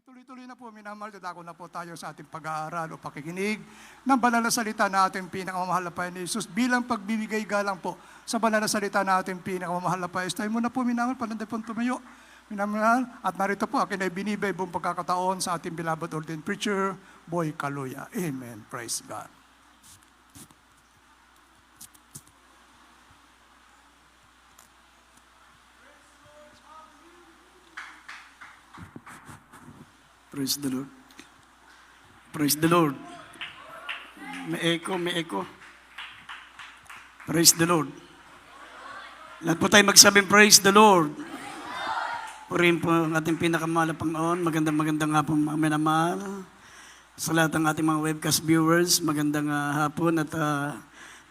Tuloy-tuloy na po, minamahal, dadako na po tayo sa ating pag-aaral o pakikinig ng banal na salita na ating pinakamamahal na Panginoon Jesus bilang pagbibigay galang po sa banal na salita na ating pinakamamahal na Panginoon. Tayo muna po, minamahal, pananday po tumayo. Minamahal, at narito po, akin ay binibay buong pagkakataon sa ating beloved ordained preacher, Boy Kaluya. Amen. Praise God. Praise the Lord. Praise the Lord. May echo. Praise the Lord. Lahat po tayo magsabing praise the Lord. Purihin po ang ating pinakamahal na Panginoon. Magandang nga po mga minamahal. Sa lahat ng ating mga webcast viewers, magandang hapon at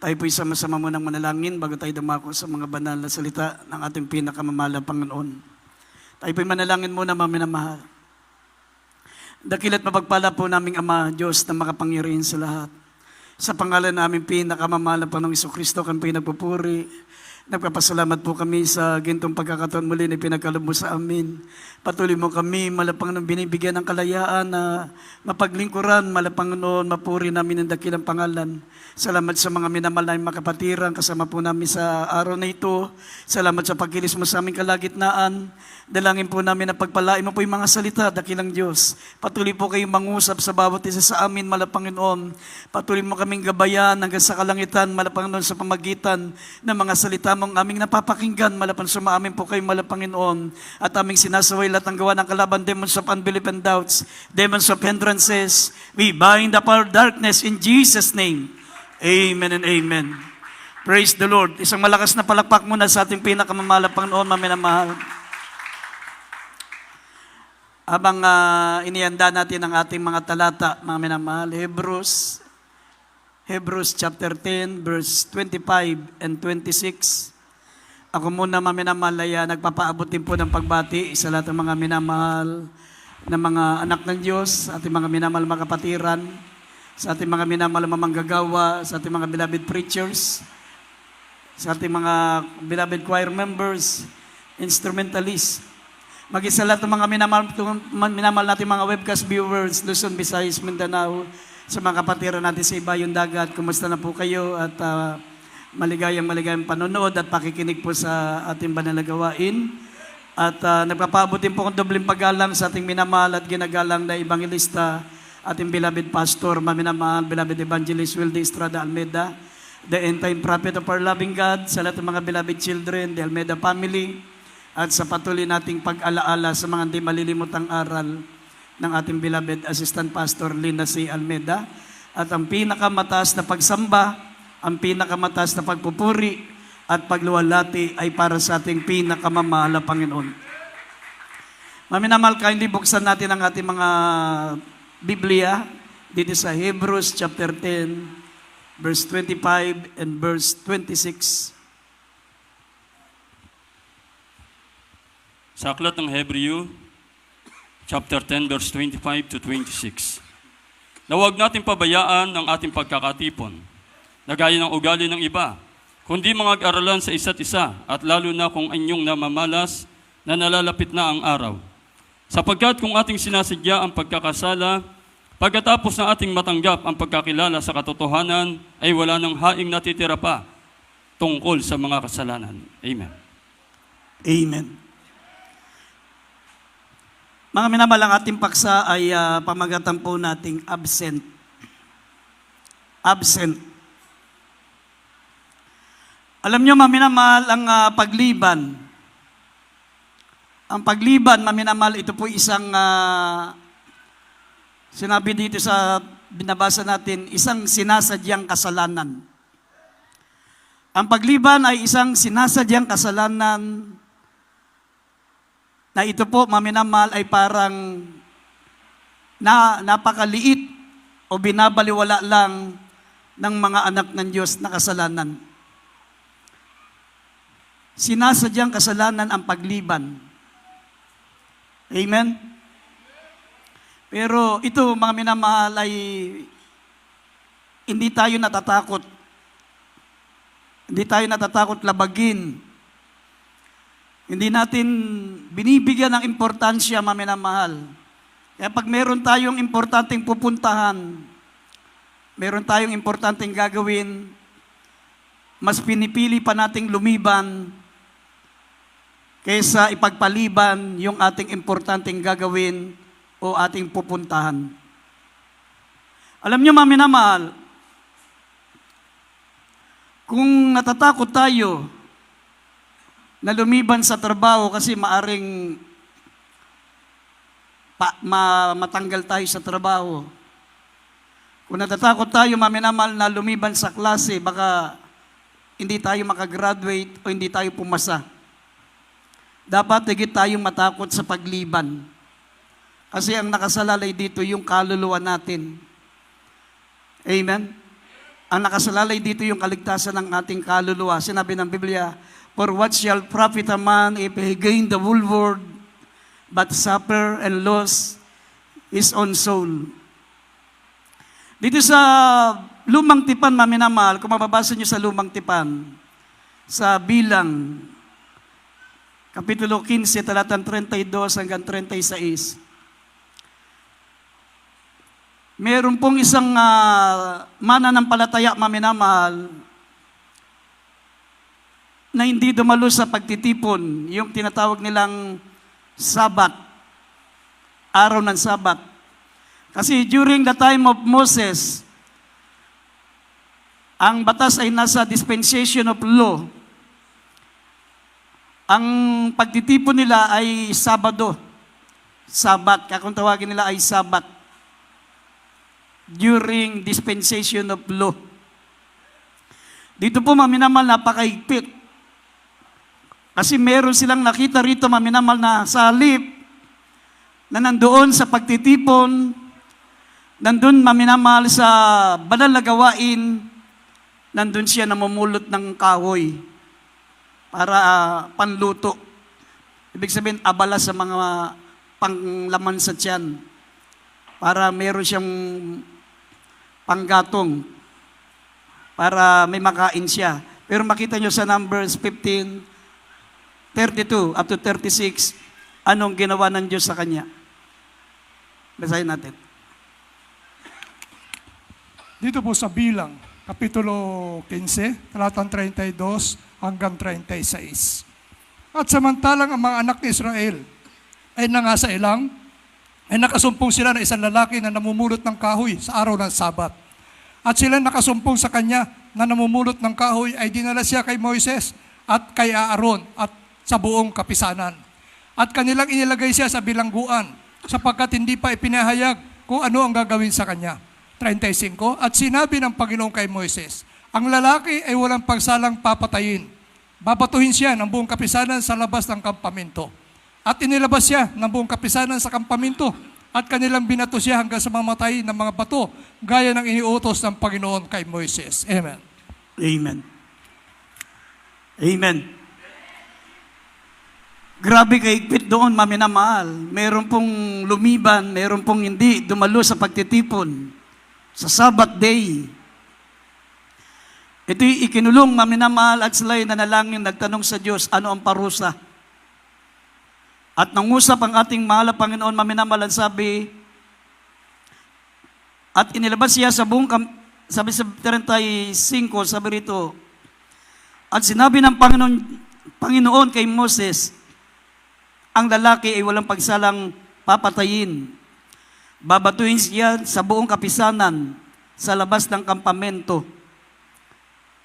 tayo po sama-sama munang manalangin bago tayo dumako sa mga banal na salita ng ating pinakamamahal na Panginoon. Tayo po manalangin muna mga minamahal. Dakila't mapagpala po naming Ama, Diyos na makapangyarihan sa lahat. Sa pangalan namin pinakamamahal na Panginoong Jesucristo, kami pinagpupuri. Nagpapasalamat po kami sa gintong pagkakataon muli na pinagkaloob mo sa amin. Patuloy mo kami, malapang nang binibigyan ng kalayaan na mapaglingkuran, malapang noon, mapuri namin ang dakilang pangalan. Salamat sa mga minamahal na makapatiran, kasama po namin sa araw na ito. Salamat sa pagkilis mo sa aming kalagitnaan. Dalangin po namin na pagpalain mo po yung mga salita, dakilang Diyos. Patuloy po kayong mangusap sa bawat isa sa amin, malapang noon. Patuloy mo kaming gabayan hanggang sa kalangitan, malapang noon sa pamagitan ng mga salita mong aming napapakinggan, malapang sumaamin po kayo, malapang noon. At aming sinasaway lahat ng gawa ng kalaban, demons of unbelief and doubts, demons of hindrances. We bind up our darkness in Jesus' name. Amen and amen. Praise the Lord. Isang malakas na palakpak muna sa ating pinakamamahal na Panginoon, maminamahal. Habang inihanda natin ang ating mga talata, mga minamahal, Hebrews chapter 10, verse 25 and 26. Ako muna, mga minamahal, ay nagpapaabot din po ng pagbati sa lahat ng mga minamahal na mga anak ng Diyos, ating mga minamahal mga kapatiran, sa ating mga minamahal mamanggagawa, sa ating mga beloved preachers, sa ating mga beloved choir members, instrumentalists, mag-isa lahat ng mga minamahal natin mga webcast viewers, Luzon, Visayas, Mindanao, sa mga kapatiran natin sa Ibayong Dagat. Kumusta na po kayo at maligayang panonood at pakikinig po sa ating banal na gawain. At nagpapaabot din po kong dobling paggalang sa ating minamahal at ginagalang na evangelista, ating beloved pastor, maminamahal, beloved evangelist Wilde Estrada Almeida, the end-time prophet of our loving God, sa lahat ng mga beloved children, the Almeida family, at sa patuloy nating pag-alaala sa mga hindi malilimutang aral ng ating beloved assistant pastor Lina C. Almeida. At ang pinakamataas na pagsamba, ang pinakamataas na pagpupuri at pagluwalhati ay para sa ating pinakamamahal na Panginoon. Maminamahal, hindi buksan natin ang ating mga Biblia dito sa Hebrews chapter 10, verse 25 and verse 26. Sa aklat ng Hebreo, chapter 10, verse 25 to 26. Na huwag natin pabayaan ang ating pagkakatipon, na gaya ng ugali ng iba, kundi mga ag-aralan sa isa't isa, at lalo na kung inyong namamalas na nalalapit na ang araw. Sapagkat kung ating sinasadya ang pagkakasala, pagkatapos na ating matanggap ang pagkakilala sa katotohanan, ay wala nang haing natitira pa tungkol sa mga kasalanan. Amen. Amen. Mga minamahal, ang ating paksa ay pamagatan po nating absent. Absent. Alam nyo, mga minamahal, ang pagliban. Ang pagliban, mga minamahal, ito po isang, sinabi dito sa binabasa natin, isang sinasadyang kasalanan. Ang pagliban ay isang sinasadyang kasalanan na ito po, maminamahal, ay parang napakaliit o binabaliwala lang ng mga anak ng Diyos na kasalanan. Sinasadyang kasalanan ang pagliban. Amen? Pero ito, mga minamahal, ay hindi tayo natatakot. Hindi tayo natatakot labagin. Hindi natin binibigyan ng importansya, mga minamahal, Kaya pag meron tayong importanteng pupuntahan, meron tayong importanteng gagawin, mas pinipili pa nating lumiban kaysa ipagpaliban yung ating importanteng gagawin o ating pupuntahan. Alam niyo, mga minamahal, kung natatakot tayo na lumiban sa trabaho kasi maaring matanggal tayo sa trabaho. Kung natatakot tayo, mga minamahal, na lumiban sa klase, baka hindi tayo makagraduate o hindi tayo pumasa. Dapat higit tayong matakot sa pagliban. Kasi ang nakasalalay dito yung kaluluwa natin. Amen? Ang nakasalalay dito yung kaligtasan ng ating kaluluwa. Sinabi ng Biblia, "For what shall profit a man if he gain the whole world, but suffer and lose his own soul?" Dito sa Lumang Tipan, mga minamahal, kung mababasa nyo sa Lumang Tipan, sa Bilang, Kapitulo 15, talatang 32 hanggang 36, meron pong isang mananampalataya, mga minamahal, na hindi dumalo sa pagtitipon, yung tinatawag nilang Sabat, araw ng Sabat. Kasi during the time of Moses, ang batas ay nasa dispensation of law. Ang pagtitipon nila ay Sabado, Sabat, kaya kung tawagin nila ay Sabat. During dispensation of law. Dito po, mga minamahal, napakaigpit. Kasi meron silang nakita rito, mga minamahal, na sa halip na nandoon sa pagtitipon, nandun, mga minamahal, sa banal na gawain, nandun siya namumulot ng kahoy para panluto. Ibig sabihin, abala sa mga panglaman sa tiyan para meron siyang panggatong para may makain siya. Pero makita nyo sa Numbers 15, 32 up to 36, anong ginawa ng Diyos sa kanya? Basahin natin. Dito po sa Bilang, Kapitulo 15, talatang 32 hanggang 36. At samantalang ang mga anak ni Israel ay nangasa ilang, ay nakasumpong sila na isang lalaki na namumulot ng kahoy sa araw ng Sabat. At sila nakasumpong sa kanya na namumulot ng kahoy ay dinala siya kay Moises at kay Aaron at sa buong kapisanan. At kanilang inilagay siya sa bilangguan sapagkat hindi pa ipinahayag kung ano ang gagawin sa kanya. 35, at sinabi ng Panginoon kay Moises, ang lalaki ay walang pagsalang papatayin. Babatuhin siya ng buong kapisanan sa labas ng kampamento. At inilabas siya ng buong kapisanan sa kampamento at kanilang binato siya hanggang sa mamatay ng mga bato gaya ng iniutos ng Panginoon kay Moises. Amen. Amen. Amen. Grabe kaigpit doon, mga minamahal. Meron pong lumiban, meron pong hindi dumalo sa pagtitipon sa Sabbath day. Ito'y ikinulong, mga minamahal, at sila'y nanalangin, nagtanong sa Diyos, ano ang parusa? At nangusap ang ating mahal na Panginoon, mga minamahal, sabi, at inilabas siya sa buong, sabi sa 35, sabi rito, at sinabi ng Panginoon kay Moses, ang lalaki ay walang pagsalang papatayin. Babatuhin siya sa buong kapisanan sa labas ng kampamento.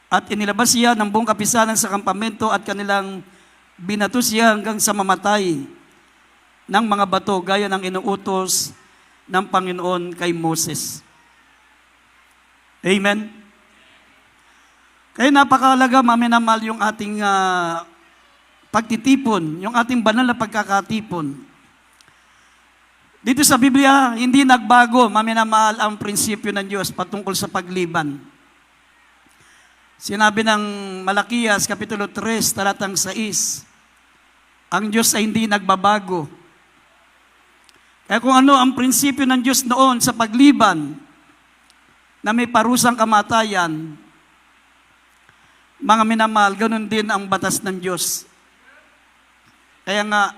At inilabas siya ng buong kapisanan sa kampamento at kanilang binato siya hanggang sa mamatay ng mga bato gaya ng inuutos ng Panginoon kay Moses. Amen? Kaya napakahalaga, mga minamahal, yung ating pagtitipon, yung ating banal na pagkakatipon. Dito sa Biblia, hindi nagbago, mga minamahal, ang prinsipyo ng Diyos patungkol sa pagliban. Sinabi ng Malakias, Kapitulo 3, talatang 6, ang Diyos ay hindi nagbabago. Kaya kung ano ang prinsipyo ng Diyos noon sa pagliban, na may parusang kamatayan, mga minamahal, ganun din ang batas ng Diyos. Kaya nga,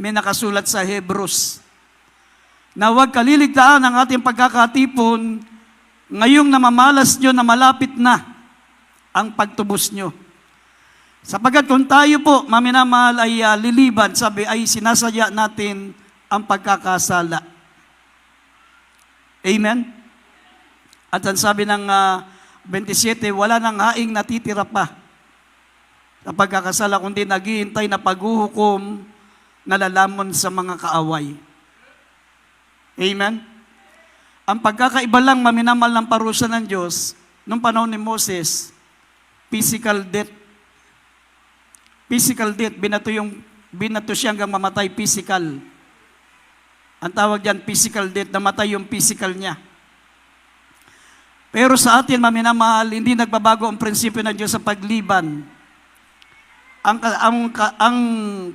may nakasulat sa Hebrews, na huwag kaliligtaan ang ating pagkakatipon ngayong namamalas nyo na malapit na ang pagtubos nyo. Sapagkat kung tayo po, maminamahal, ay liliban, sabi, ay sinasaya natin ang pagkakasala. Amen? At ang sabi ng 27, wala nang haing natitira pa sa pagkakasala, kundi naghihintay na paghuhukom na lalamon sa mga kaaway. Amen? Ang pagkakaiba lang, maminamal ng parusa ng Diyos, nung panahon ni Moses, physical death. Physical death, binato siya hanggang mamatay physical. Ang tawag diyan, physical death, namatay yung physical niya. Pero sa atin, maminamahal, hindi nagbabago ang prinsipyo ng Diyos sa pagliban. Ang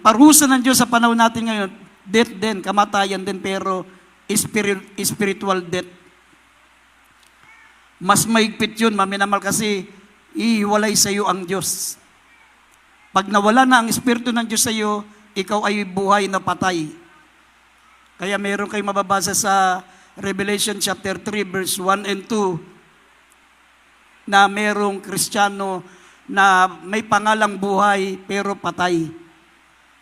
parusa ng Diyos sa panahon natin ngayon, death din, kamatayan din, pero spiritual death. Mas maigpit yun, maminamahal, kasi ihiwalay sa iyo ang Diyos. Pag nawala na ang Espiritu ng Diyos sa iyo, ikaw ay buhay na patay. Kaya meron kayong mababasa sa Revelation chapter 3, verse 1 and 2, na merong Kristiyano na may pangalang buhay pero patay.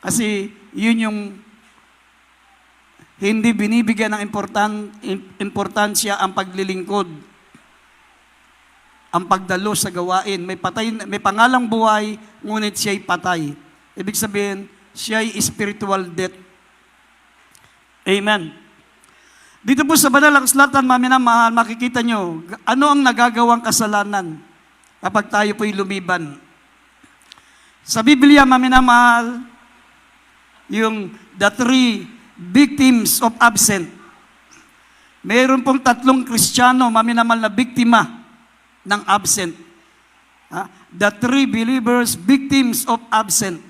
Kasi yun yung hindi binibigyan ng importansya ang paglilingkod, ang pagdalo sa gawain. May pangalang buhay, ngunit siya'y patay. Ibig sabihin, siya'y spiritual death. Amen. Dito po sa banal ang Slatan, maminamahal, makikita nyo, ano ang nagagawang kasalanan kapag tayo po'y lumiban. Sa Biblia, maminamahal, yung the three victims of absent. Mayroon pong 3 Kristiyano, maminamahal, na biktima ng absent. The 3 believers, victims of absent.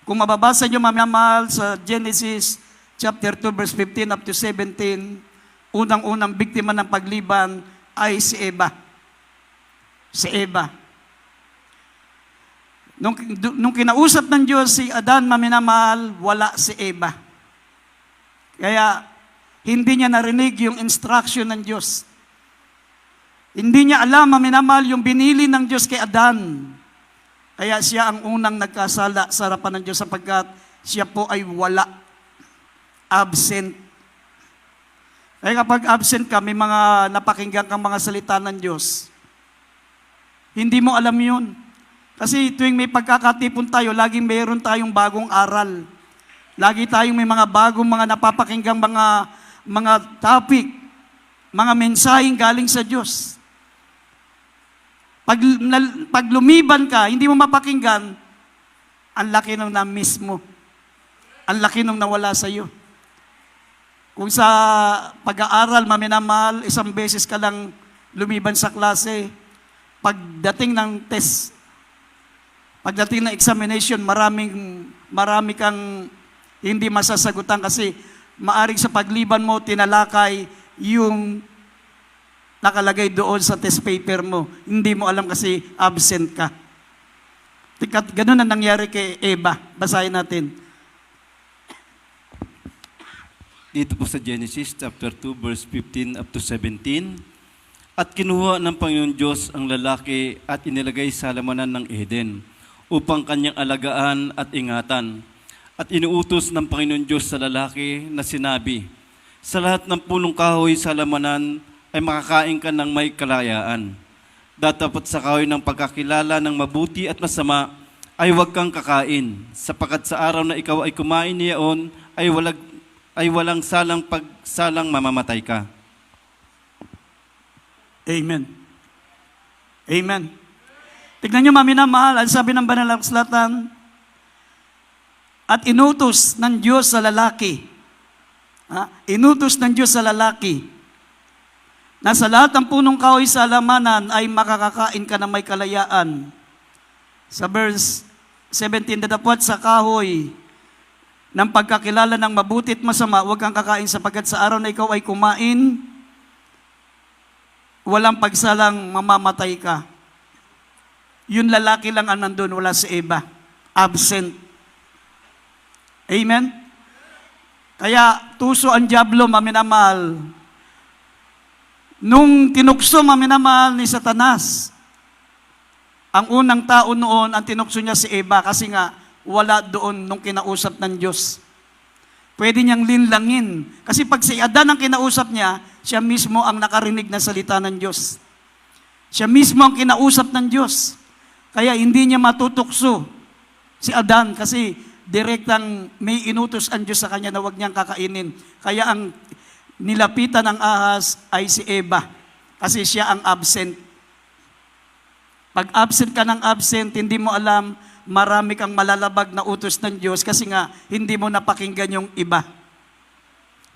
Kung mababasa nyo, maminamahal, sa Genesis chapter 2, verse 15 up to 17, unang-unang biktima ng pagliban ay si Eva. Si Eva. Nung kinausap ng Diyos si Adan, maminamahal, wala si Eva. Kaya, hindi niya narinig yung instruction ng Diyos. Hindi niya alam, maminamahal, yung binili ng Diyos kay Adan. Kaya siya ang unang nagkasala sa harapan ng Diyos sapagkat siya po ay wala. Absent. Kaya kapag absent ka, may mga napakinggan kang mga salita ng Diyos. Hindi mo alam yun. Kasi tuwing may pagkakatipon tayo, laging mayroon tayong bagong aral. Lagi tayong may mga bagong mga napapakinggang mga topic, mga mensaheng galing sa Diyos. Pag lumiban ka, hindi mo mapakinggan, ang laki nung na-miss mo. Ang laki nung nawala sa iyo. Kung sa pag-aaral, maminamahal, 1 beses ka lang lumiban sa klase, pagdating ng test, pagdating ng examination, marami kang hindi masasagutan kasi maaring sa pagliban mo, tinalakay yung nakalagay doon sa test paper mo. Hindi mo alam kasi absent ka. Ganun ang nangyari kay Eva. Basahin natin. Dito po sa Genesis chapter 2 verse 15 up to 17. At kinuha ng Panginoon Diyos ang lalaki at inilagay sa halamanan ng Eden upang kanyang alagaan at ingatan. At inuutos ng Panginoon Diyos sa lalaki na sinabi, sa lahat ng punong kahoy sa halamanan ay makakain ka ng may kalayaan. Datapot sa kahoy ng pagkakilala ng mabuti at masama ay huwag kang kakain, sapagkat sa araw na ikaw ay kumain niyaon ay walang pagsalang mamamatay ka. Amen. Amen. Tignan nyo, maminamahal, ang sabi ng banal na Slatan, at inutos ng Diyos sa lalaki. Inutos ng Diyos sa lalaki na sa lahat ng punong kahoy sa halamanan ay makakakain ka ng may kalayaan. Sa verse 17, datapwat sa kahoy ng pagkakilala ng mabuti at masama, huwag kang kakain sapagkat sa araw na ikaw ay kumain, walang pagsalang mamamatay ka. Yun lalaki lang ang nandun, wala si Eva. Absent. Amen? Kaya tuso ang dyablo, maminamahal. Nung tinukso, maminamahal, ni Satanas, ang unang tao noon, ang tinukso niya si Eva kasi nga wala doon nung kinausap ng Diyos. Pwede niyang linlangin. Kasi pag si Adan ang kinausap niya, siya mismo ang nakarinig na salita ng Diyos. Siya mismo ang kinausap ng Diyos. Kaya hindi niya matutukso si Adan kasi direktang may inutos ang Diyos sa kanya na huwag niyang kakainin. Kaya ang nilapitan ng ahas ay si Eva kasi siya ang absent. Pag absent ka ng absent, hindi mo alam, marami kang malalabag na utos ng Diyos kasi nga hindi mo napakinggan yung iba.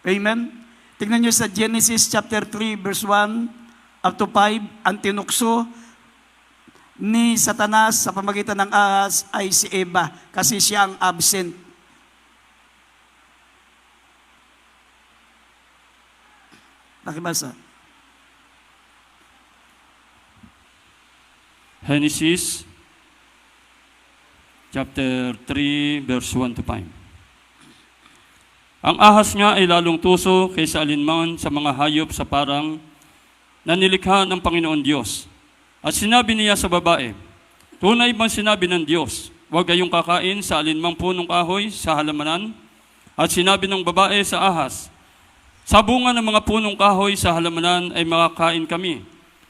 Amen? Tingnan niyo sa Genesis chapter 3 verse 1 up to 5, ang tinukso ni Satanas sa pamagitan ng ahas ay si Eva kasi siya ang absent. Nakibasa? Genesis chapter 3, verse 1 to 5. Ang ahas nga ay lalong tuso kaysa alinman sa mga hayop sa parang na nilikha ng Panginoon Diyos. At sinabi niya sa babae, tunay bang sinabi ng Diyos, huwag kayong kakain sa alinmang punong kahoy sa halamanan? At sinabi ng babae sa ahas, sa bunga ng mga punong kahoy sa halamanan ay makakain kami.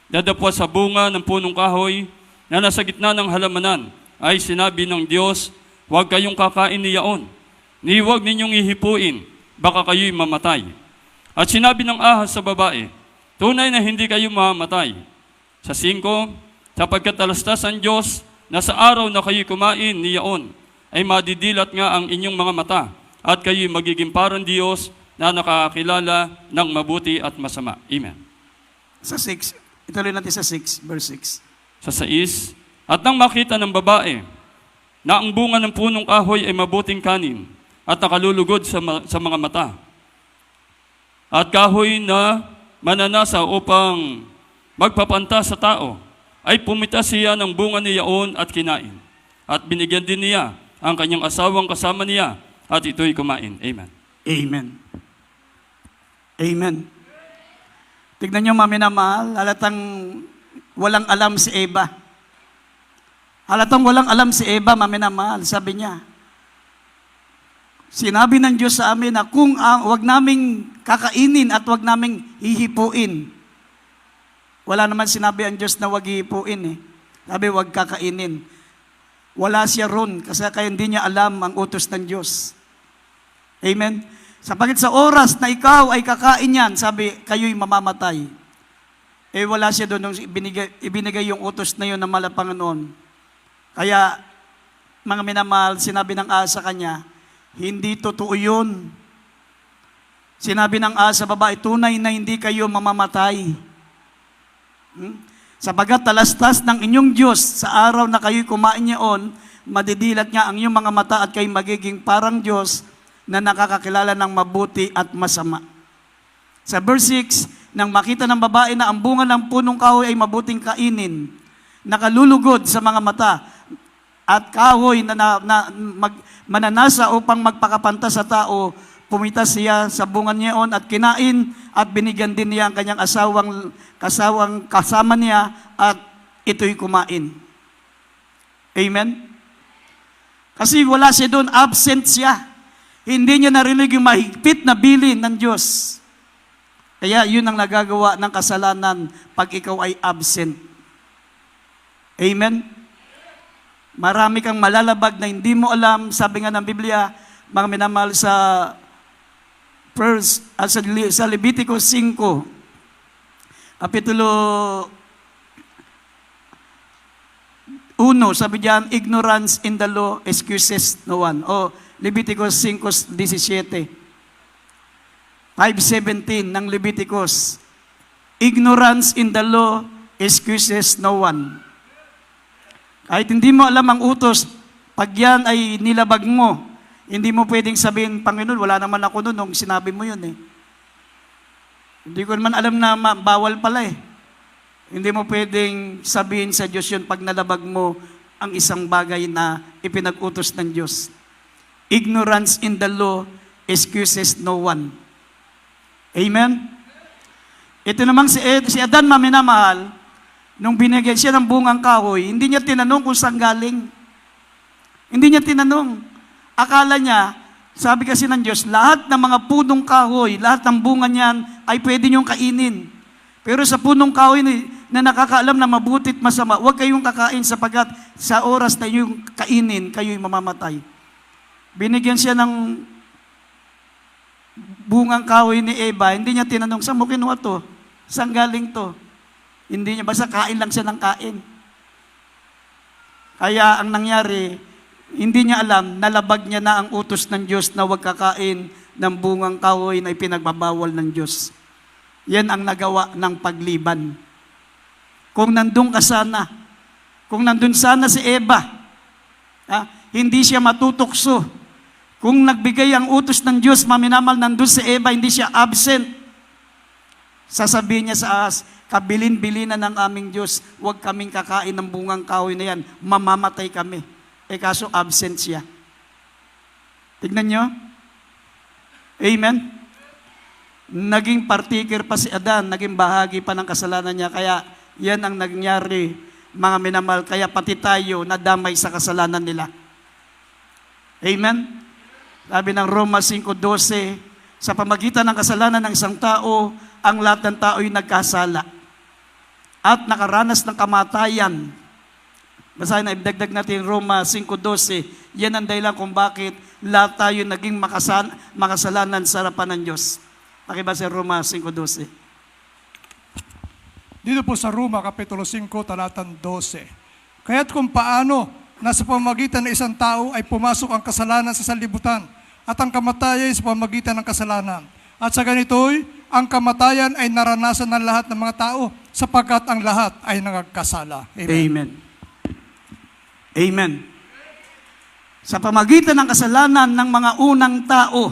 Dadapwa sa bunga ng punong kahoy na nasa gitna ng halamanan ay sinabi ng Diyos, huwag kayong kakain niyaon, ni huwag ninyong ihipuin, baka kayo'y mamatay. At sinabi ng ahas sa babae, tunay na hindi kayo mamamatay. Sa 5, sapagkat alastas ang Diyos na sa araw na kayo'y kumain niyaon, ay madidilat nga ang inyong mga mata, at kayo'y magiging parang Diyos na nakakilala ng mabuti at masama. Amen. Sa 6, ituloy natin sa 6, verse 6. Sa 6, at nang makita ng babae na ang bunga ng punong kahoy ay mabuting kanin at nakalulugod sa mga mata, at kahoy na mananasa upang magpapanta sa tao, ay pumita siya ng bunga niyaon at kinain. At binigyan din niya ang kanyang asawang kasama niya, at ito'y kumain. Amen. Amen. Amen. Tignan niyo, maminamahal, halatang walang alam si Eva. Halatang walang alam si Eva, maminamahal, sabi niya. Sinabi ng Diyos sa amin na kung wag naming kakainin at wag naming hihipuin. Wala naman sinabi ang Diyos na wag hihipuin eh. Sabi wag kakainin. Wala siya ron kasi kaya hindi niya alam ang utos ng Diyos. Amen? Sapagkat sa oras na ikaw ay kakain yan, sabi, kayo'y mamamatay. Eh wala siya doon nung ibinigay yung utos na yun na Panginoon. Kaya, mga minamahal, sinabi ng ahas sa kanya, hindi totoo yun. Sinabi ng ahas sa babae, tunay na hindi kayo mamamatay. Sapagat talastas ng inyong Diyos sa araw na kayo'y kumain niyaon, madidilat niya ang inyong mga mata at kayo'y magiging parang Diyos na nakakakilala ng mabuti at masama. Sa verse 6, nang makita ng babae na ang bunga ng punong kahoy ay mabuting kainin, nakalulugod sa mga mata, at kahoy na mananasa upang magpakapanta sa tao, pumita siya sa bunga niyaon at kinain, at binigyan din niya ang kanyang asawang kasama niya, at ito'y kumain. Amen? Kasi wala siya doon, absent siya. Hindi niya narinig yung mahigpit na bilin ng Diyos. Kaya yun ang nagagawa ng kasalanan pag ikaw ay absent. Amen? Marami kang malalabag na hindi mo alam. Sabi nga ng Biblia, mga minamahal sa Leviticus 5, kapitulo 1, sabi diyan, ignorance in the law excuses no one. O Leviticus 5:17. 5:17 ng Leviticus. Ignorance in the law excuses no one. Kahit hindi mo alam ang utos, pag yan ay nilabag mo, hindi mo pwedeng sabihin, Panginoon, wala naman ako noon nung sinabi mo yun eh. Hindi ko naman alam na bawal pala eh. Hindi mo pwedeng sabihin sa Diyos yun pag nalabag mo ang isang bagay na ipinag-utos ng Diyos. Ignorance in the law excuses no one. Amen? Ito namang si Adan, maminamahal, nung binigyan siya ng bungang kahoy, hindi niya tinanong kung saan galing. Hindi niya tinanong. Akala niya, sabi kasi ng Diyos, lahat ng mga punong kahoy, lahat ng bunga niyan ay pwede niyong kainin. Pero sa punong kahoy na nakakaalam na mabutit masama, huwag kayong kakain sapagkat sa oras na yung kainin, kayo'y mamamatay. Binigyan siya ng bungang kahoy ni Eva, hindi niya tinanong, saan mo kinuha to? Saan galing to? Hindi niya, basta kain lang siya ng kain. Kaya ang nangyari, hindi niya alam, nalabag niya na ang utos ng Diyos na huwag kakain ng bungang kahoy na ipinagbabawal ng Diyos. Yan ang nagawa ng pagliban. Kung nandun ka sana, kung nandun sana si Eva, hindi siya matutokso. Kung nagbigay ang utos ng Diyos, maminamal nandun si Eva, hindi siya absent. Sasabihin niya sa as, kabilin-bilinan ng aming Diyos, huwag kaming kakain ng bungang kahoy na yan, mamamatay kami. Kaso absent siya. Tignan niyo. Amen? Naging partaker pa si Adan, naging bahagi pa ng kasalanan niya, kaya yan ang nangyari, mga minamahal, kaya pati tayo nadamay sa kasalanan nila. Amen? Sabi ng Roma 5:12, sa pamagitan ng kasalanan ng isang tao, ang lahat ng tao ay nagkasala at nakaranas ng kamatayan. Basahin na, ibdagdag natin Roma 5:12. Yan ang dahilan kung bakit lahat tayo naging makasalanan sa harapan ng Diyos. Pakibasa Roma 5:12. Dito po sa Roma, Kapitulo 5, talatang 12. Kaya't kung paano na sa pamamagitan ng isang tao ay pumasok ang kasalanan sa sanlibutan at ang kamatayan sa pamamagitan ng kasalanan. At sa ganito'y, ang kamatayan ay naranasan ng lahat ng mga tao sapagkat ang lahat ay nagkasala. Amen. Amen. Amen. Sa pamagitan ng kasalanan ng mga unang tao,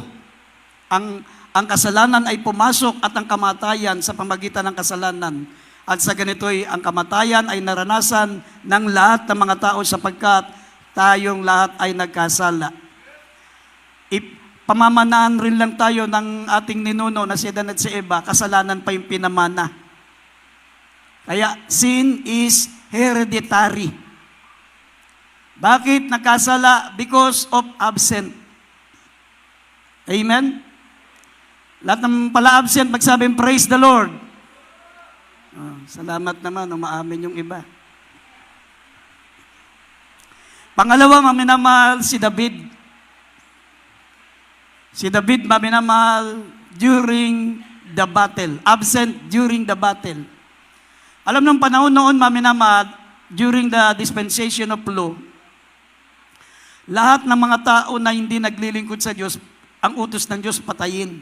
ang kasalanan ay pumasok at ang kamatayan sa pamagitan ng kasalanan. At sa ganito'y, ang kamatayan ay naranasan ng lahat ng mga tao sapagkat tayong lahat ay nagkasala. Pamamanaan rin lang tayo ng ating ninuno na si Adan at si Eva, kasalanan pa yung pinamana. Kaya sin is hereditary. Bakit nagkasala? Because of absent. Amen? Lahat ng pala absent, magsabing praise the Lord. Salamat naman, umaamin yung iba. Pangalawa, maminamahal si David. Si David, maminamahal during the battle. Absent during the battle. Alam ng panahon noon, maminamahal, during the dispensation of law, lahat ng mga tao na hindi naglilingkod sa Diyos, ang utos ng Diyos patayin.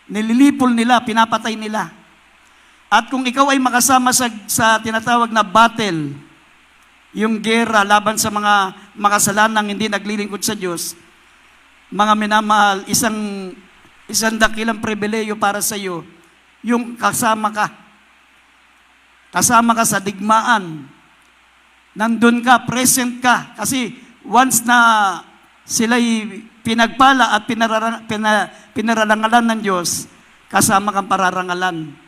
Nililipol nila, pinapatay nila. At kung ikaw ay makasama sa tinatawag na battle, yung gera laban sa mga makasalanang hindi naglilingkod sa Diyos, mga minamahal, isang dakilang pribileyo para sa iyo, yung kasama ka. Kasama ka sa digmaan. Nandun ka, present ka. Kasi once na sila'y pinagpala at pinararangalan ng Diyos, kasama kang pararangalan.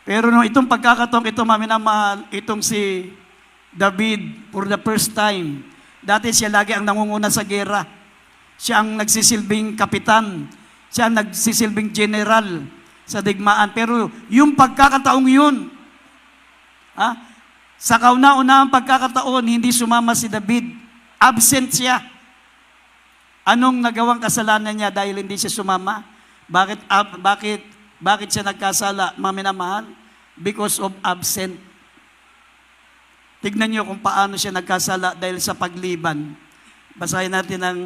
Pero no, itong pagkakataong ito, maminamahal, itong si David, for the first time, dati siya lagi ang nangunguna sa gera. Siya ang nagsisilbing kapitan. Siya ang nagsisilbing general sa digmaan. Pero yung pagkakataong yun, sa kauna-unahang pagkakataon, hindi sumama si David. Absent siya. Anong nagawang kasalanan niya dahil hindi siya sumama? Bakit siya nagkasala, maminamahal? Because of absent. Tignan niyo kung paano siya nagkasala dahil sa pagliban. Basahin natin ang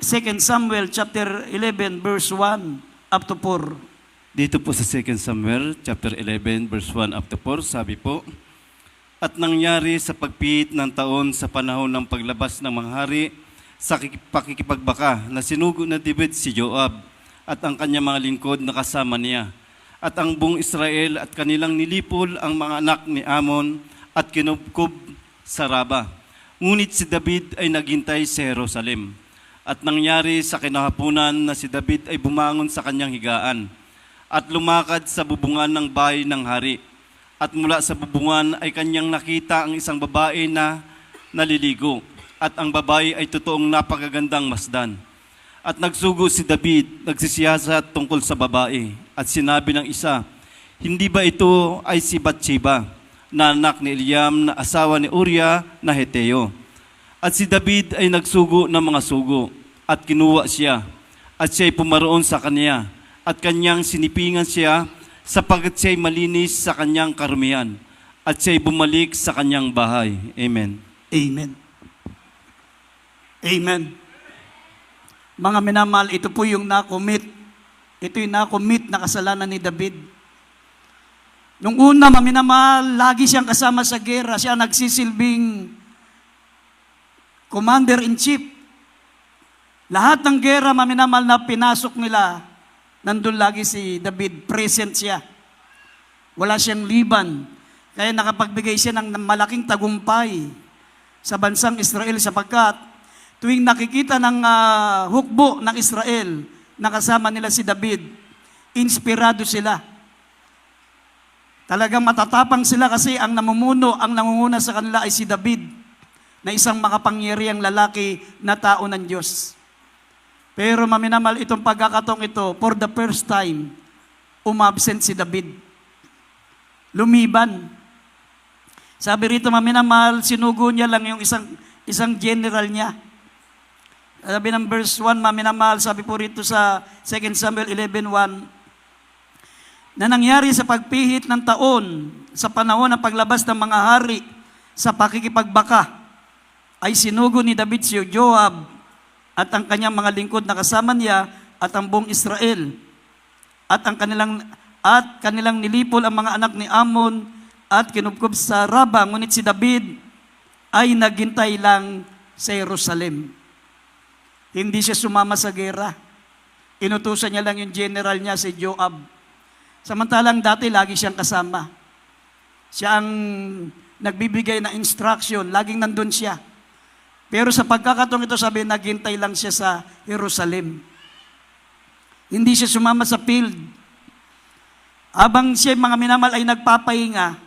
2 Samuel chapter 11 verse 1 up to 4. Dito po sa 2 Samuel chapter 11 verse 1 up to 4, sabi po, at nangyari sa pagpihit ng taon sa panahon ng paglabas ng mga hari sa pakikipagbaka na sinugo na David si Joab at ang kanyang mga lingkod na kasama niya. At ang buong Israel at kanilang nilipol ang mga anak ni Amon at kinubkob sa Raba. Ngunit si David ay naghintay sa Jerusalem. At nangyari sa kinahapunan na si David ay bumangon sa kanyang higaan at lumakad sa bubungan ng bahay ng hari. At mula sa bubungan ay kanyang nakita ang isang babae na naliligo. At ang babae ay totoong napakagandang masdan. At nagsugo si David, nagsisiyasat tungkol sa babae. At sinabi ng isa, hindi ba ito ay si Bathsheba, na anak ni Eliam na asawa ni Uriah na Heteo? At si David ay nagsugo ng mga sugo at kinuha siya. At siya ay pumaroon sa kanya at kanyang sinipingan siya sapagkat siya ay malinis sa kanyang karumihan. At siya ay bumalik sa kanyang bahay. Amen. Amen. Amen. Mga minamahal, ito po yung nakomit. Ito yung nakomit na kasalanan ni David. Nung una, mga minamahal, lagi siyang kasama sa gera. Siya nagsisilbing commander-in-chief. Lahat ng gera, mga minamahal, na pinasok nila, nandun lagi si David, present siya. Wala siyang liban. Kaya nakapagbigay siya ng malaking tagumpay sa bansang Israel sapagkat tuwing nakikita ng hukbo ng Israel, nakasama nila si David, inspirado sila. Talagang matatapang sila kasi ang nangunguna sa kanila ay si David, na isang makapangyarihang lalaki na tao ng Diyos. Pero maminamal itong pagkakataong ito, for the first time, umabsent si David. Lumiban. Sabi rito maminamal, sinugo niya lang yung isang general niya. Sabi ng verse 1, maminamal, sabi po rito sa 2 Samuel 11:1, na nangyari sa pagpihit ng taon sa panahon ng paglabas ng mga hari sa pakikipagbaka, ay sinugo ni David si Joab at ang kanyang mga lingkod na kasama niya at ang buong Israel at kanilang nilipol ang mga anak ni Ammon at kinubkob sa Raba, ngunit si David ay naghintay lang sa Jerusalem. Hindi siya sumama sa gera. Inutusan niya lang yung general niya si Joab. Samantalang dati lagi siyang kasama. Siya ang nagbibigay ng instruction, laging nandun siya. Pero sa pagkakataong ito, sabi, naghintay lang siya sa Jerusalem. Hindi siya sumama sa field. Habang siya, mga minamal, ay nagpapahinga,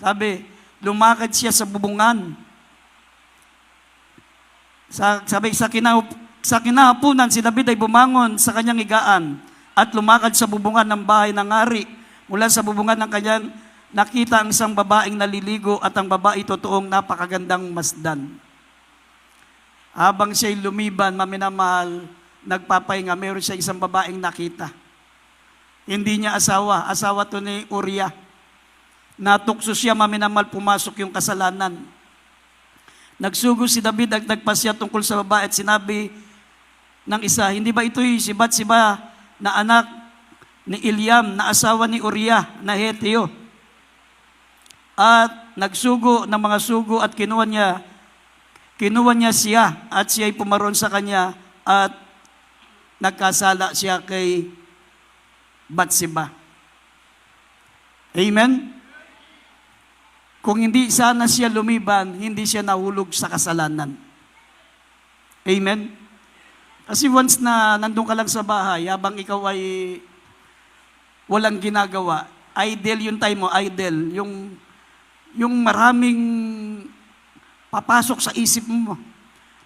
sabi, lumakad siya sa bubungan. Sabi, sa kinahapunan, si David ay bumangon sa kanyang higaan at lumakad sa bubungan ng bahay ng hari. Mula sa bubungan ng kanyang nakita ang isang babaeng naliligo at ang babae totoong napakagandang masdan. Habang siya'y lumiban, maminamahal, nagpapahinga, meron siya isang babaeng nakita. Hindi niya asawa to ni Uriah. Natukso siya, maminamahal, pumasok yung kasalanan. Nagsugo si David at nagpasya tungkol sa babae at sinabi ng isa, hindi ba ito'y si Bathsheba na anak ni Eliam na asawa ni Uriah na Heteo? At nagsugo ng mga sugo at kinuha niya siya at siya ay pumaroon sa kanya at nagkasala siya kay Bathsheba. Amen? Kung hindi sana siya lumiban, hindi siya nahulog sa kasalanan. Amen? Kasi once na nandun ka lang sa bahay, habang ikaw ay walang ginagawa, idle yung time mo, idle. Yung maraming papasok sa isip mo.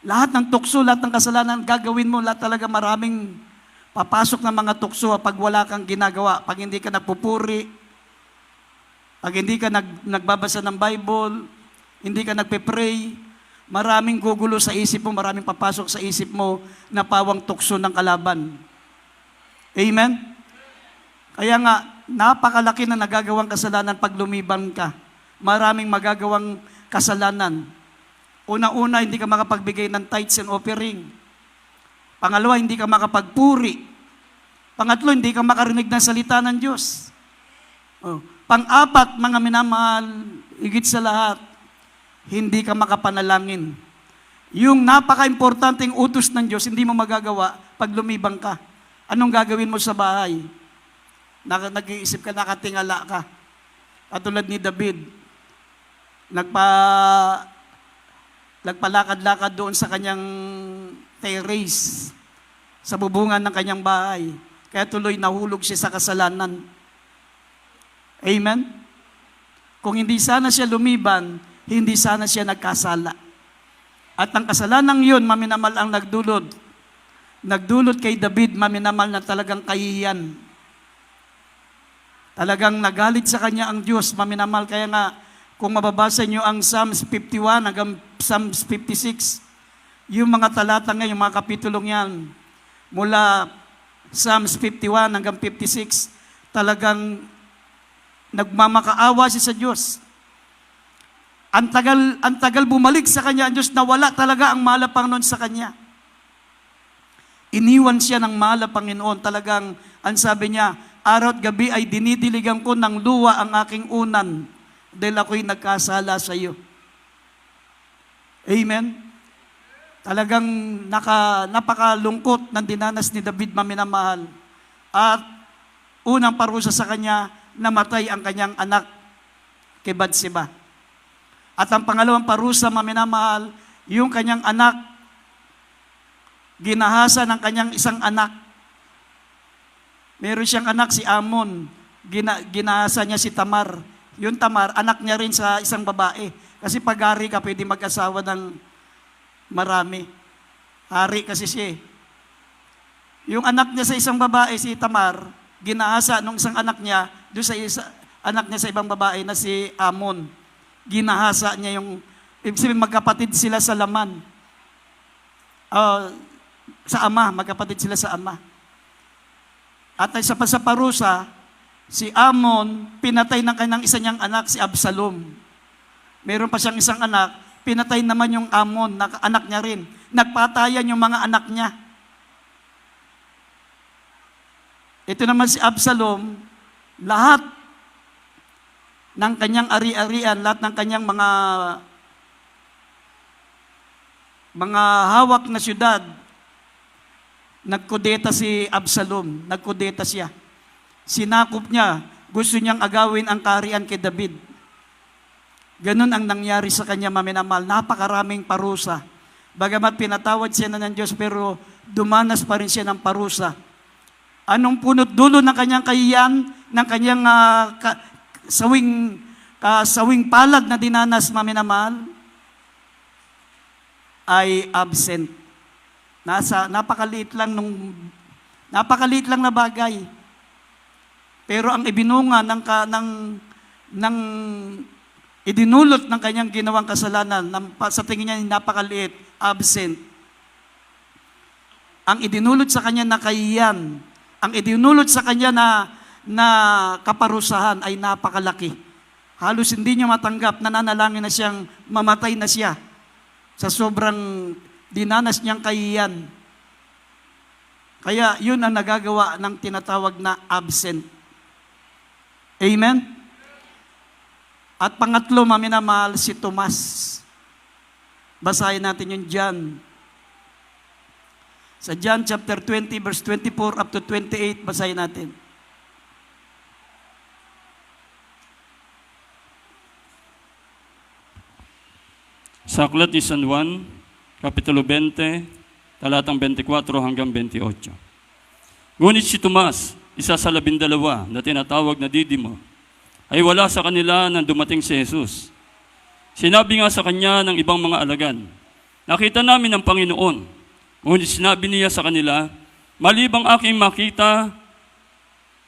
Lahat ng tukso, lahat ng kasalanan, gagawin mo, lahat talaga maraming papasok na mga tukso pag wala kang ginagawa, pag hindi ka nagpupuri, pag hindi ka nagbabasa ng Bible, hindi ka nagpe-pray, maraming gugulo sa isip mo, maraming papasok sa isip mo na pawang tukso ng kalaban. Amen? Kaya nga, napakalaki na nagagawang kasalanan pag lumiban ka. Maraming magagawang kasalanan. Una-una, hindi ka makapagbigay ng tithes and offering. Pangalawa, hindi ka makapagpuri. Pangatlo, hindi ka makarinig ng salita ng Diyos. Pang-apat, mga minamahal, higit sa lahat, hindi ka makapanalangin. Yung napaka-importanting utos ng Diyos, hindi mo magagawa pag lumibang ka. Anong gagawin mo sa bahay? Nag-iisip ka, nakatingala ka. Katulad ni David, nagpalakad-lakad doon sa kanyang terrace sa bubungan ng kanyang bahay. Kaya tuloy nahulog siya sa kasalanan. Amen? Kung hindi sana siya lumiban, hindi sana siya nagkasala. At ang kasalanang yun, maminamal ang nagdulot. Nagdulot kay David, maminamal na talagang kahihiyan. Talagang nagalit sa kanya ang Diyos, maminamal. Kaya nga, kung mababasa nyo ang Psalms 51 hanggang Psalms 56, yung mga talata ngayon, yung mga kapitulong yan, mula Psalms 51 hanggang 56, talagang nagmamakaawa siya sa Diyos. Ang tagal bumalik sa kanya ang Diyos na wala talaga ang mahal na Panginoon sa kanya. Iniwan siya ng mahal na Panginoon. Talagang, ang sabi niya, araw at gabi ay dinidiligan ko ng luwa ang aking unan dahil ako'y nagkasala sa iyo. Amen? Talagang napakalungkot ng dinanas ni David, maminamahal. At unang parusa sa kanya, namatay ang kanyang anak kay Batseba. At ang pangalawang parusa, maminamahal, yung kanyang anak, ginahasa ng kanyang isang anak. Meron siyang anak, si Amon. Ginahasa niya si Tamar. Yung Tamar, anak niya rin sa isang babae. Kasi pag hari ka, pwede mag-asawa ng marami. Hari kasi siya eh. Yung anak niya sa isang babae, si Tamar, ginahasa nung isang anak niya, doon sa anak niya sa ibang babae na si Amon. Ginahasa niya yung, ibig sabihin magkapatid sila sa laman. Sa ama, magkapatid sila sa ama. At isa pa sa parusa, si Amon, pinatay ng kanyang isa niyang anak, si Absalom. Meron pa siyang isang anak, pinatay naman yung Amon, anak niya rin. Nagpatayan yung mga anak niya. Ito naman si Absalom, lahat ng kanyang ari-arian, lahat ng kanyang mga hawak na syudad, nagkudeta si Absalom, nagkudeta siya. Sinakop niya, gusto niyang agawin ang kaharian kay David. Ganun ang nangyari sa kanya, maminamahal. Napakaraming parusa. Bagamat pinatawad siya na ng Diyos, pero dumanas pa rin siya ng parusa. Anong punot dulo ng kanyang kahiyan, ng kanyang sawing palad na dinanas, maminamahal, ay absent. Napakaliit lang na bagay. Pero ang ibinunga ng idinulot ng kanyang ginawang kasalanan, sa tingin niya napakaliit, absent. Ang idinulot sa kanya na kahiyan, ang idinulot sa kanya na kaparusahan ay napakalaki. Halos hindi niya matanggap, nananalangin na siyang mamatay na siya sa sobrang dinanas niyang kahiyan. Kaya yun ang nagagawa ng tinatawag na absent. Amen? At pangatlo, maminamahal, si Tomas. Basahin natin yung John. Sa John chapter 20, verse 24 up to 28, basahin natin. Sa aklat ni San Juan, Kapitulo 20, talatang 24 hanggang 28. Ngunit si Tomas, isa sa 12 na tinatawag na Didimo, ay wala sa kanila nang dumating si Jesus. Sinabi nga sa kanya ng ibang mga alagad, nakita namin ang Panginoon. Ngunit sinabi niya sa kanila, malibang aking makita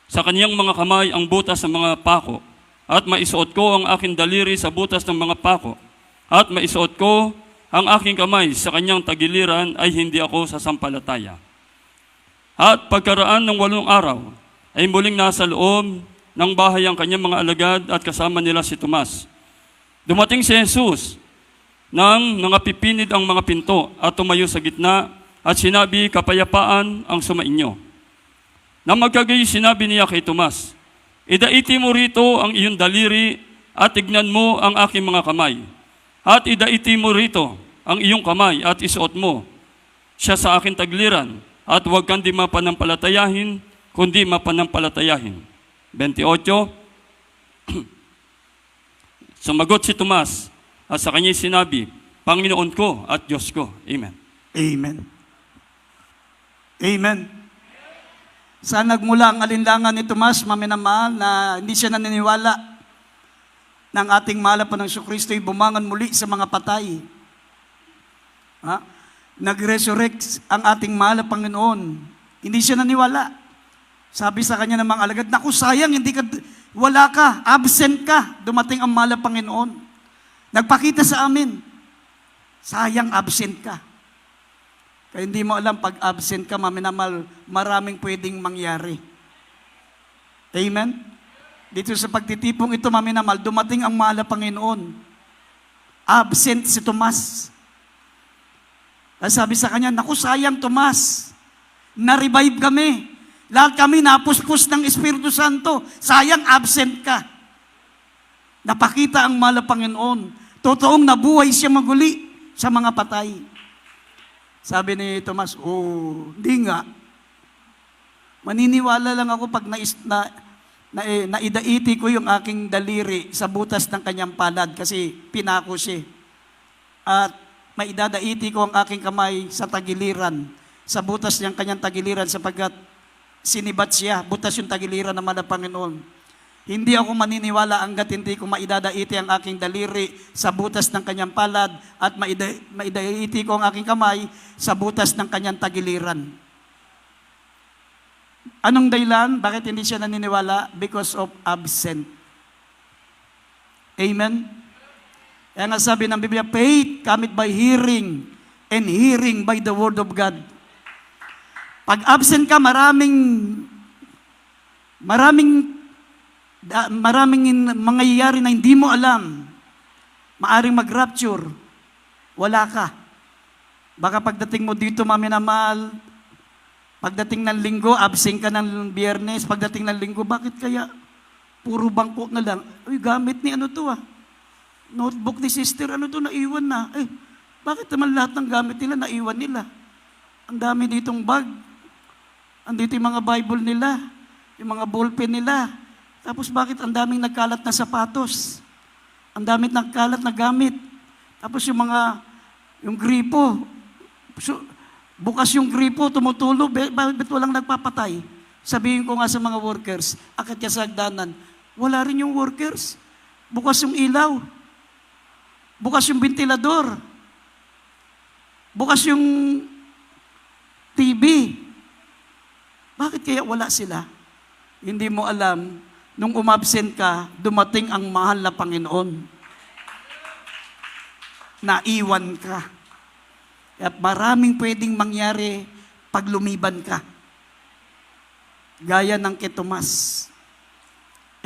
sa kaniyang mga kamay ang butas ng mga pako, at maisuot ko ang aking daliri sa butas ng mga pako, at maisuot ko ang aking kamay sa kanyang tagiliran, ay hindi ako sasampalataya. At pagkaraan ng 8 araw, ay muling nasa loob ng bahay ang kanyang mga alagad at kasama nila si Tomas. Dumating si Jesus nang nangapipinid ang mga pinto at tumayo sa gitna at sinabi, kapayapaan ang sumainyo. Nang magkagayon sinabi niya kay Tomas, idaiti mo rito ang iyong daliri at tignan mo ang aking mga kamay. At idaiti mo rito ang iyong kamay at isuot mo siya sa aking tagliran at huwag kang di mapanampalatayahin, kundi mapanampalatayahin. 28. Sumagot si Tomas at sa kanya sinabi, Panginoon ko at Diyos ko. Amen. Amen. Amen. Saan nagmula ang alinlangan ni Tomas, maminamahal, na hindi siya naniniwala na ang ating mahal pa ng Kristo ay bumangon muli sa mga patay. Ha? Nag-resurrect ang ating mahal na Panginoon. Hindi siya naniwala. Sabi sa kanya ng mga alagad, naku sayang, wala ka, absent ka, dumating ang mahal na Panginoon. Nagpakita sa amin, sayang absent ka. Kaya hindi mo alam, pag absent ka, maminamal, maraming pwedeng mangyari. Amen? Dito sa pagtitipong ito, maminamal, dumating ang mahal na Panginoon. Absent si Tomas. At sabi sa kanya, naku sayang Tomas, na-revive kami. Lahat kami napuspos ng Espiritu Santo. Sayang absent ka. Napakita ang mahal na Panginoon. Totoong nabuhay siya maguli sa mga patay. Sabi ni Tomas, hindi nga. Maniniwala lang ako pag naidaiti ko yung aking daliri sa butas ng kanyang palad kasi pinako siya. At maidadaiti ko ang aking kamay sa tagiliran, sa butas niyang kanyang tagiliran sapagkat sinibat siya, butas yung tagiliran ng mga Panginoon. Hindi ako maniniwala hanggat hindi ko maidadaiti ang aking daliri sa butas ng kanyang palad at maidadaiti ko ang aking kamay sa butas ng kanyang tagiliran. Anong dahilan? Bakit hindi siya naniniwala? Because of absent. Amen? Kaya nga sabi ng Biblia, faith cometh by hearing and hearing by the word of God. Pag absent ka, maraming mangyayari na hindi mo alam. Maaring mag-rapture. Wala ka. Baka pagdating mo dito, maminamahal, pagdating ng linggo, absent ka ng Biyernes, pagdating ng linggo, bakit kaya puro bangko na lang? Uy, gamit ni ano to ah. Notebook ni sister, ano to, naiwan na. Bakit naman lahat ng gamit nila, naiwan nila? Ang dami ditong bag. Andito yung mga Bible nila, yung mga ballpen nila. Tapos bakit ang daming nagkalat na sapatos? Ang daming nagkalat na gamit. Tapos yung gripo, bukas yung gripo, tumutulo, bakit walang nagpapatay? Sabihin ko nga sa mga workers, akit ka sa hagdanan, wala rin yung workers. Bukas yung ilaw. Bukas yung ventilador. Bukas yung TV. Bakit kaya wala sila? Hindi mo alam, nung umabsent ka, dumating ang mahal na Panginoon. Naiwan ka. At maraming pwedeng mangyari pag lumiban ka. Gaya ng kay Tomas.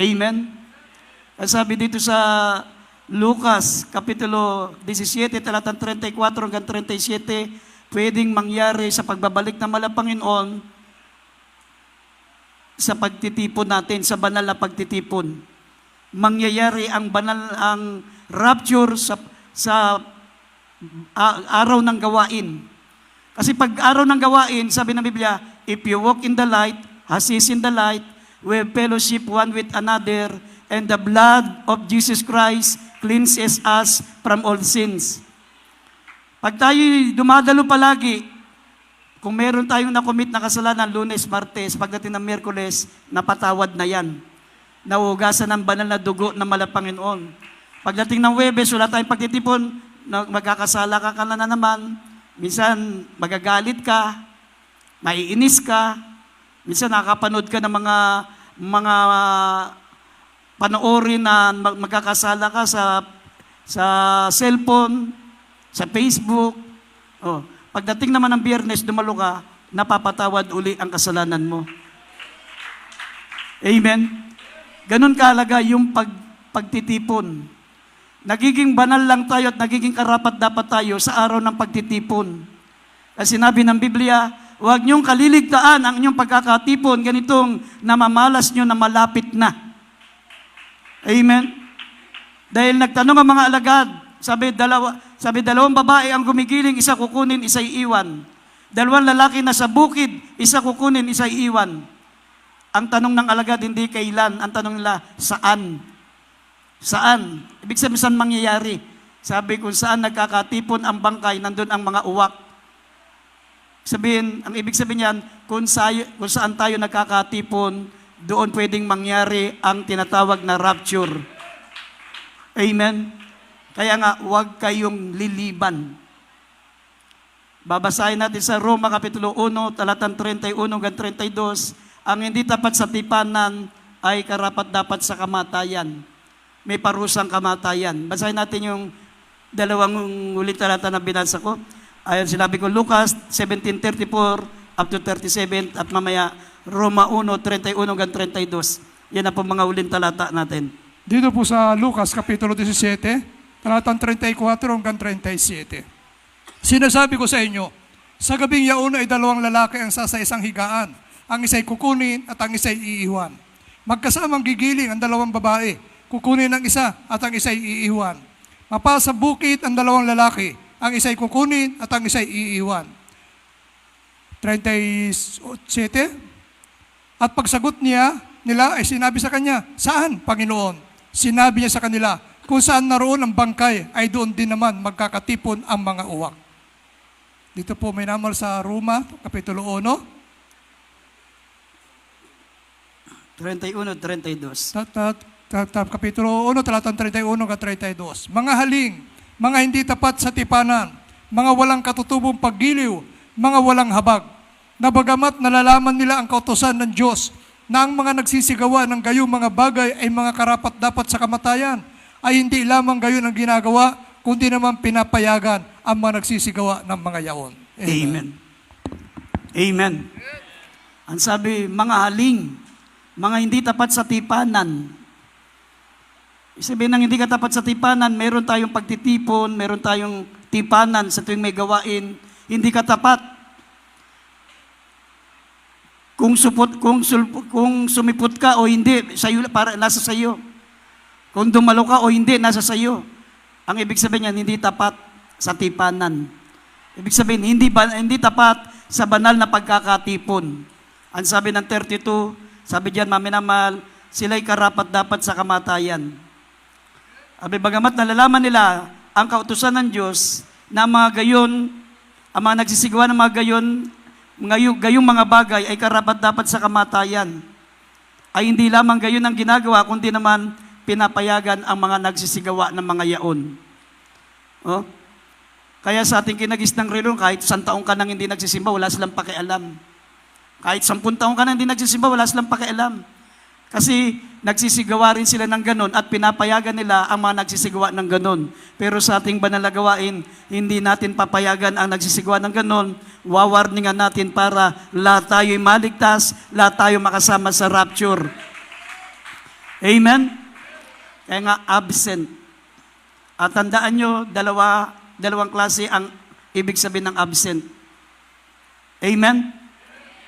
Amen? At sabi dito sa Lucas, Kapitulo 17, talatang 34 hanggang 37, pwedeng mangyari sa pagbabalik ng mahal na Panginoon sa pagtitipon natin, sa banal na pagtitipon. Mangyayari ang rapture sa araw ng gawain. Kasi pag araw ng gawain, sabi ng Biblia, if you walk in the light, as is in the light, we have fellowship one with another, and the blood of Jesus Christ cleanses us from all sins. Pag tayo dumadalo palagi, kung meron tayong nakomit na kasalanan, Lunes, Martes, pagdating ng Miyerkules, napatawad na yan. Nauugasan ng banal na dugo ng mahal na Panginoon. Pagdating ng Huwebes, wala tayong pagtitipon, magkakasala ka na naman, minsan magagalit ka, maiinis ka, minsan nakakapanood ka ng mga panoorin na magkakasala ka sa cellphone, sa Facebook. Pagdating naman ng Biyernes, dumalo ka, napapatawad uli ang kasalanan mo. Amen? Ganon kahalaga yung pagtitipon. Nagiging banal lang tayo at nagiging karapat-dapat tayo sa araw ng pagtitipon. Kasi sinabi ng Biblia, huwag niyong kaliligtaan ang inyong pagkakatipon, ganitong namamalas niyo na malapit na. Amen? Dahil nagtanong ang mga alagad, sabi dalawang babae ang gumigiling, isa kukunin, isa iiwan. Dalawang lalaki na sa bukid, isa kukunin, isa iiwan. Ang tanong ng alagad, hindi kailan. Ang tanong nila, saan? Saan? Ibig sabihin, saan mangyayari? Sabi kung saan nagkakatipon ang bangkay, nandun ang mga uwak. Ang ibig sabihin yan, kung saan tayo nagkakatipon, doon pwedeng mangyari ang tinatawag na rapture. Amen? Kaya nga, huwag kayong liliban. Babasahin natin sa Roma Kapitulo 1, talatang 31 hanggang 32, ang hindi tapat sa tipanan ay karapat-dapat sa kamatayan. May parusang kamatayan. Basahin natin yung dalawang ulit talata na binasa ko. Ayan, sinabi ko, Lucas 17:34 up to 37, at mamaya Roma 1:31 hanggang 32. Yan na po mga uling talata natin. Dito po sa Lucas Kapitulo 17, talatang 34 hanggang 37. Sinasabi ko sa inyo, sa gabing yaon ay dalawang lalaki ang sasa-isang higaan. Ang isa'y kukunin at ang isa'y iiwan. Magkasamang gigiling ang dalawang babae. Kukunin ang isa at ang isa'y iiwan. Mapasa bukid ang dalawang lalaki. Ang isa'y kukunin at ang isa'y iiwan. 37. At pagsagot nila ay sinabi sa kanya, saan, Panginoon? Sinabi niya sa kanila, kung saan naroon ang bangkay, ay doon din naman magkakatipon ang mga uwak. Dito po may namal sa Roma, Kapitulo 1, 31, 32. Kapitulo 1, talatang 31 hanggang 32. Mga haling, mga hindi tapat sa tipanan, mga walang katutubong paggiliw, mga walang habag, na bagamat nalalaman nila ang kautusan ng Diyos, na ang mga nagsisigawa ng gayong mga bagay ay mga karapat-dapat sa kamatayan, ay hindi lamang gayon ang ginagawa, kundi naman pinapayagan ang mga nagsisigawa ng mga yaon. Amen. Amen. Ang sabi, mga haling, mga hindi tapat sa tipanan. Sabihin ng hindi ka tapat sa tipanan, meron tayong pagtitipon, meron tayong tipanan sa tuwing may gawain, hindi ka tapat. Kung sumipot ka o hindi, nasa sayo. Kung dumalo ka o hindi, nasa sayo. Ang ibig sabihin niyan, hindi tapat sa tipanan. Ibig sabihin, hindi tapat sa banal na pagkakatipon. Ang sabi ng 32, sabi diyan, maminamal, sila'y karapat-dapat sa kamatayan. Abi, bagamat nalalaman nila ang kautusan ng Diyos na mga gayon, ang mga nagsisigawa ng mga gayong mga bagay ay karapat-dapat sa kamatayan. Ay hindi lamang gayon ang ginagawa, kundi naman pinapayagan ang mga nagsisigawa ng mga yaon. Oh? Kaya sa ating kinagisnang relong, kahit 100 taong ka nang hindi nagsisimba, wala silang pakialam. Kahit 10 taong ka nang hindi nagsisimba, wala silang pakialam. Kasi nagsisigawa rin sila ng ganon at pinapayagan nila ang mga nagsisigawa ng ganon. Pero sa ating banal na gawain, hindi natin papayagan ang nagsisigawa ng ganon. Wawarningan natin para lahat tayo'y maligtas, lahat tayo makasama sa rapture. Amen? Kaya nga, absent. At tandaan nyo, dalawang klase ang ibig sabihin ng absent. Amen?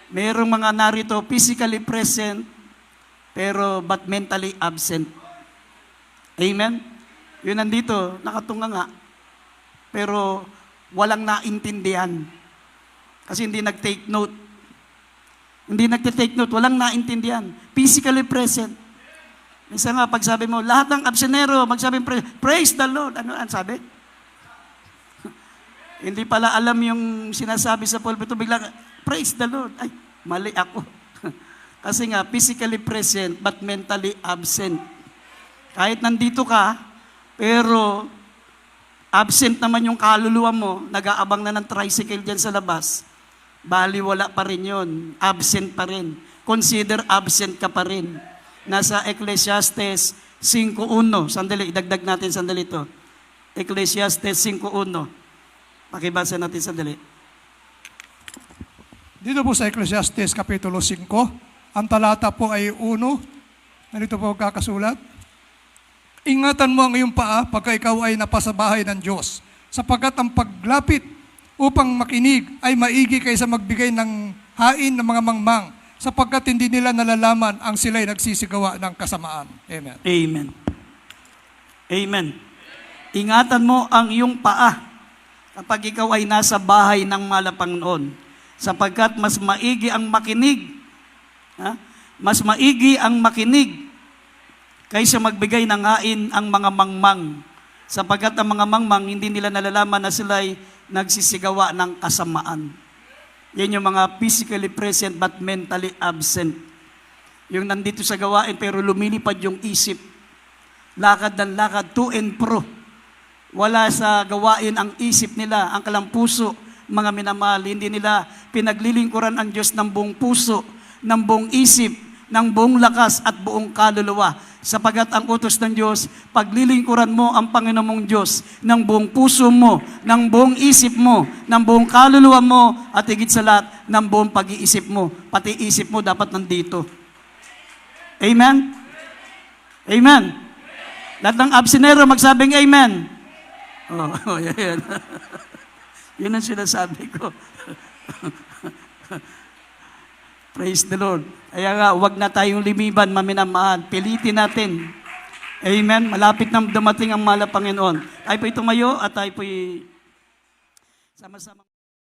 Mayroong mga narito physically present, pero but mentally absent. Amen? Yun nandito, nakatunga nga, pero walang naintindihan. Kasi hindi nag-take note. Hindi nag-take note, walang naintindihan. Physically present. Minsan nga, pag sabi mo, lahat ng absenero, magsabi, praise the Lord. Ano ang sabi? Hindi pala alam yung sinasabi sa pulpito, biglang, praise the Lord. Ay, mali ako. Kasi nga, physically present, but mentally absent. Kahit nandito ka, pero absent naman yung kaluluwa mo, nag-aabang na ng tricycle dyan sa labas, bali wala pa rin yun. Absent pa rin. Consider absent ka pa rin. Nasa Ecclesiastes 5.1. Sandali, idagdag natin sandali ito. Ecclesiastes 5.1. Pakibasa natin sandali. Dito po sa Ecclesiastes Kapitulo 5, ang talata po ay 1. Narito po kakasulat. Ingatan mo ang iyong paa pagka ikaw ay napasa bahay ng Diyos, sapagkat ang paglapit upang makinig ay maigi kaysa magbigay ng hain ng mga mangmang, sapagkat hindi nila nalalaman ang sila'y nagsisigawa ng kasamaan. Amen. Amen. Amen. Ingatan mo ang iyong paa kapag ikaw ay nasa bahay ng malapangnoon, sapagkat mas maigi ang makinig. Mas maigi ang makinig kaysa magbigay ng hain ang mga mangmang, sapagkat ang mga mangmang hindi nila nalalaman na sila'y nagsisigawa ng kasamaan. Yan yung mga physically present but mentally absent. Yung nandito sa gawain pero lumilipad yung isip. Lakad ng lakad, to and fro. Wala sa gawain ang isip nila, ang kalang puso, mga minamahal. Hindi nila pinaglilingkuran ang Diyos ng buong puso, ng buong isip, ng buong lakas at buong kaluluwa. Sapagat ang utos ng Diyos, paglilingkuran mo ang Panginoon mong Diyos ng buong puso mo, ng buong isip mo, ng buong kaluluwa mo, at higit sa lahat, ng buong pag-iisip mo. Pati isip mo dapat nandito. Amen? Amen? Lahat ng absinero magsabing amen. Oh, yan. Yun ang sinasabi ko. Praise the Lord. Kaya nga, huwag na tayong limiban, maminamahal. Pilitin natin. Amen? Malapit na dumating ang mahal na Panginoon. Tayo po'y tumayo at tayo po'y sama-sama.